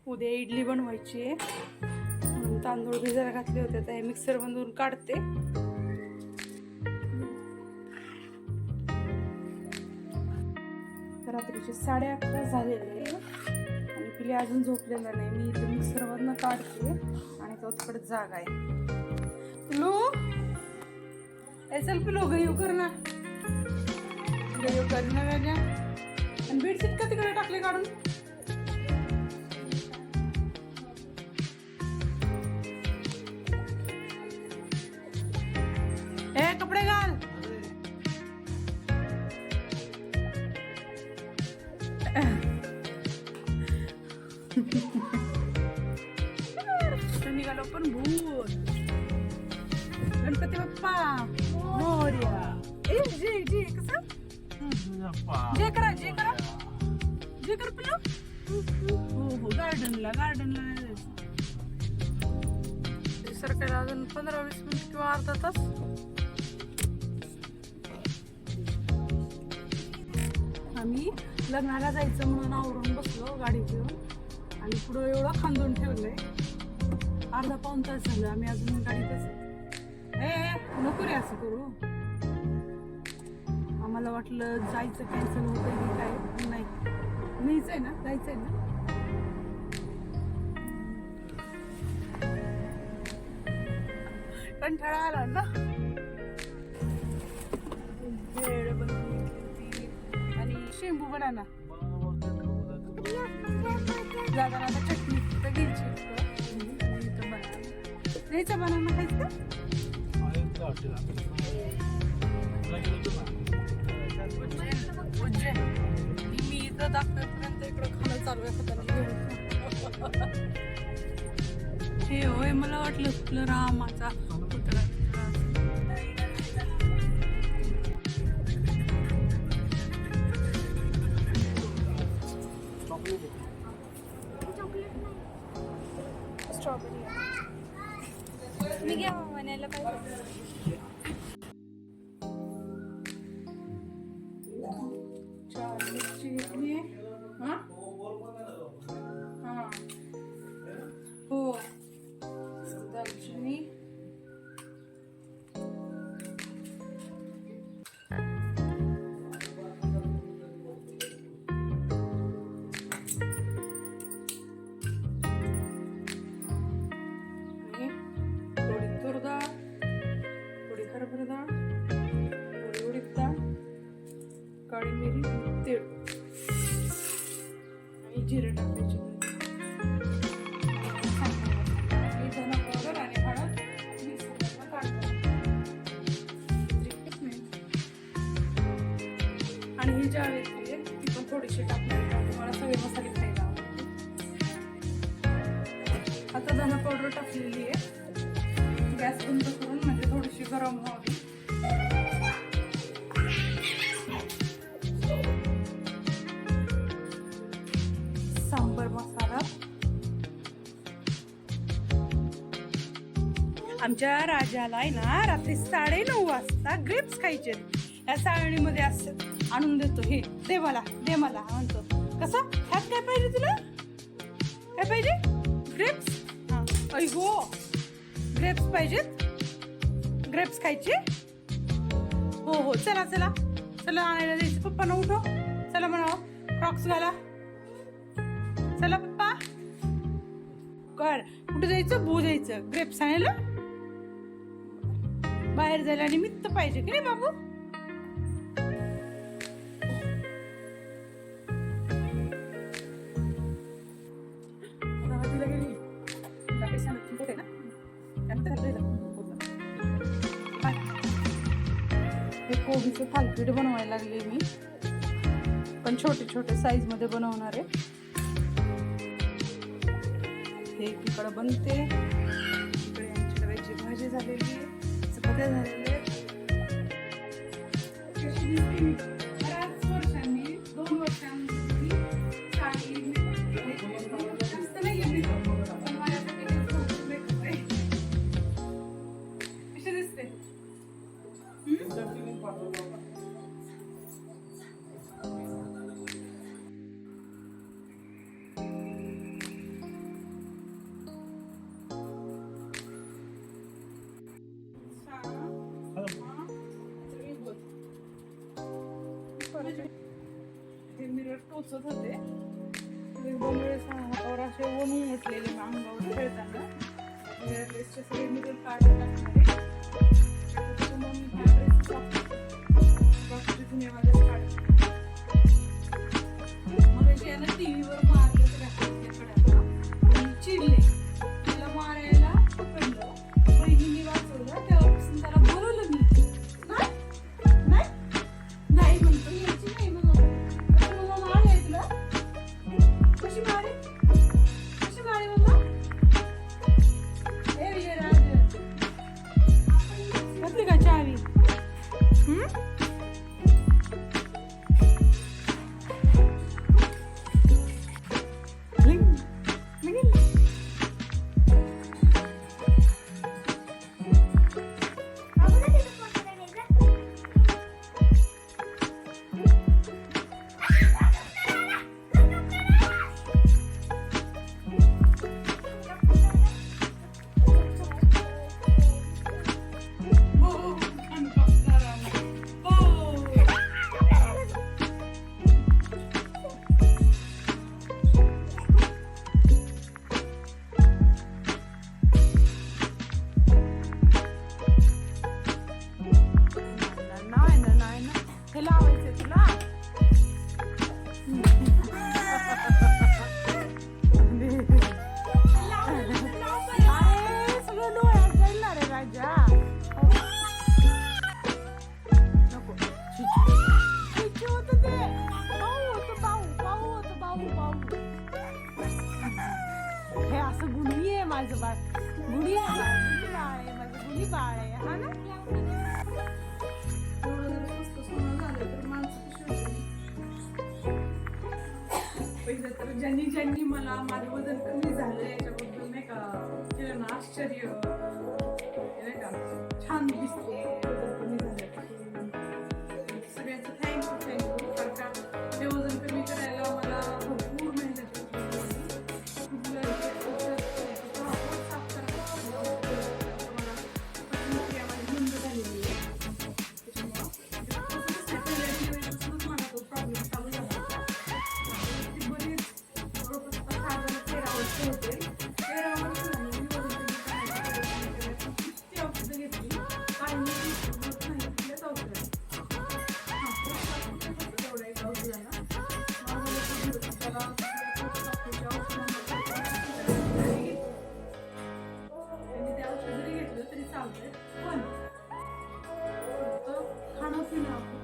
उद्या इडली बनवायची आहे म्हणून तांदूळ भिजायला घातले होते. आता हे मिक्सर मधून काढते. रात्रीचे 8:30 झालेले आणि पिले अजून झोपलेला नाही. मी इथे मिक्सर मधनं काढते आणि तो तिकडे जागा आहे. पिलू चल पिलू गयू कर ना, गयू कर ना राजा. आणि बेडशीट का तिकडे टाकले काढून? ए कपडे घाल. निघालो पण भूत. गणपती बाप्पा मोरया. जे जे कसं जे करा जे करा जे कर पिलू. हो हो गार्डनला सरकारला अजून 15-20 मिनिट किंवा अर्धा तास. आम्ही लग्नाला जायचं म्हणून आवरून बसलो गाडी घेऊन आणि पुढं एवढं खांदून ठेवलंय. अर्धा पाऊण तास झालं आम्ही अजून गाडीतच. नको रे असं करू. आम्हाला वाटलं जायचं कॅन्सल होतं की काय. नाही नाहीच ना, जायचंय ना. कंटाळा आला ना. भेळ बनवली आणि शेंबू बनाना जाताना चटणी तर घ्यायची. न्यायचा बनाना खायचं का? मी इथं दाखवेपर्यंत इकडं खाणं चालू आहे हाताला. हे होय, मला वाटलं तुला रामाचा पुतळा. स्ट्रॉबेरी मी घ्या म्हणायला पाहिजे. हो दालचिनी थोडी तूर डाळ, थोडी हरभरा डाळ, थोडी उडीद डाळ, काळी मिरी, तीळ आणि जिरे टाकायचे. धना पावडर आणि हळद मिक्सरला काढतो. आणि ही ज्या वेळी ती पण थोडीशी टाकणार. तुम्हाला सगळे मसाले खायला आवडते. आता धना पावडर टाकलेली आहे. गॅस बंद करून म्हणजे थोडीशी गरम व्हावी. सांबर मसाला. आमच्या राजाला आहे ना रात्री 9:30 वाजता ग्रेप्स खायचे. या साळणीमध्ये असतात. आणून देतो. हे दे मला म्हणतो. कसं ह्यात काय पाहिजे तुला? काय पाहिजे? ग्रेप्स. हा ऐगो ग्रेप्स पाहिजेत. ग्रेप्स खायचे. हो हो चला चला चला आणायला जायचं. पप्पांना उठव. चला म्हणावं क्रॉक्स घाला. चला पप्पा कर. कुठे जायचं? भू जायचं. ग्रेप्स आणायला बाहेर जायला निमित्त पाहिजे की नाही बाबू? हे कोबीचं थालीपीठ बनवायला लागले मी, पण छोटे छोटे साईज मध्ये बनवणार आहे. हे इकडे बनते. इकडे आमची करायची भाजी झालेली, चपात्या झालेल्या. बऱ्याच वर्षांनी 2 वर्षांनी साडी जास्त नाही पण माझ्यासाठी कशी दिसते? टोचत होते. एक दोन वेळेस हातावर असे वणून उठलेले अंगावर खेळताना. या ड्रेसचे सगळे मिरर काढून टाकणारे. मग हा ड्रेस बाकी जुने वालेच काढले. मग जे याला टीव्हीवर मारलं तर हाताकडे चिडले. त्याला मारायला पकडलं. बहिणीने वाचवलं. तेव्हापासून त्याला बोलवलं मी. नाही म्हणतो यायची नाही म्हणून मम्मा मार तुला कशी मारे मम्मा ए विजयराज घातली का चावी हे असं गुणी आहे माझं बाळ गुणी आहे माझं गुणी बाळ आहे हा ना पहिलं तर ज्यांनी मला माझं वजन कमी झालं याच्याबद्दल नाही का केलं ना आश्चर्य नाही का छान दिसते वजन कमी झालं सगळ्यांचं थँक्यू कारण का ते वजन कमी करायला मला भरपूर मेहनत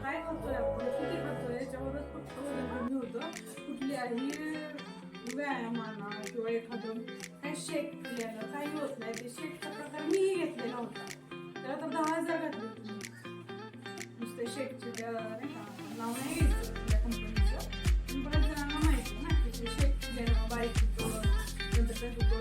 काय करतोय आपण किती करतोय याच्यावरच फक्त वजन कमी होतं कुठल्याही व्यायाम म्हणा किंवा एखादं काही शेक केल्यानं काही होत नाही ते शेकचा प्रकार मीही घेतलेला होता त्याला तर 10,000 घातले नुसते शेकचे त्या नाही का नाव नाही घ्यायचं त्या कंपनीचं बऱ्याच जणांना माहिती ना की ते शेक केल्यानं बारीक होतं नंतर काय होतं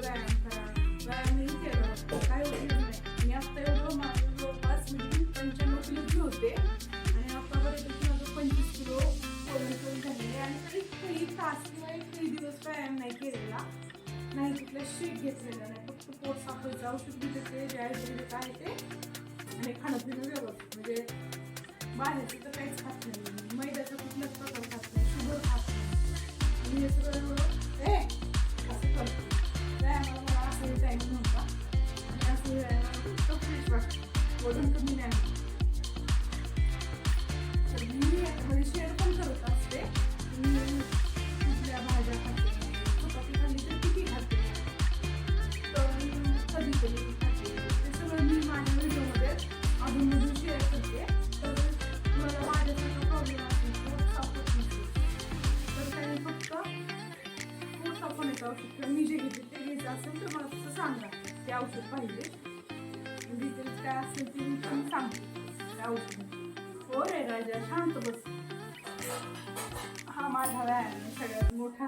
व्यायामही केलं काय उपयोग नाही मी आता एवढं माझं जवळपास मी 95 किलोची होते आणि आतापर्यंत माझं 25 किलो वजन कमी झालेले आणि काही तास किंवा काही दिवस व्यायाम नाही केलेला नाही तिथलं शेक घेतलेलं नाही फक्त पोट साफायचं औषध घेतले जे आयुर्वेदिक आहे ते आणि खाणं पिणं व्यवस्थित म्हणजे बाहेरचं तर काहीच खात नाही मैद्याचा कुठलाच प्रकार खात नाही शुगर खात नाही मी हे सगळं असं करतो व्यायामाला मला असंही टाईम नव्हता आणि असं व्यायामाला खूप फ्रेश वाटतं वजन कमी नाही तर मी याच्यामध्ये शेअर पण करत असते मी कुठल्या भाज्या खाते चपाती खाल्ली तर किती खाते तर कधी खाते ते सगळं मी माझ्या व्हिडिओमध्ये अधूनमधून शेअर करते तर मला माझ्यासारखा प्रॉब्लेम असेल पोट साफ होत नसेल तर काही फक्त पोट साफ होण्याचं औषध किंवा मी जे घेते ते घ्यायचं असेल तर मला तसं सांगा ते औषध पाहिजे डिटेल्स काय असेल ते मी पण सांगते त्या औषध हो रे राजा शांत बस हा माझा व्यायाम आहे सगळ्यात मोठा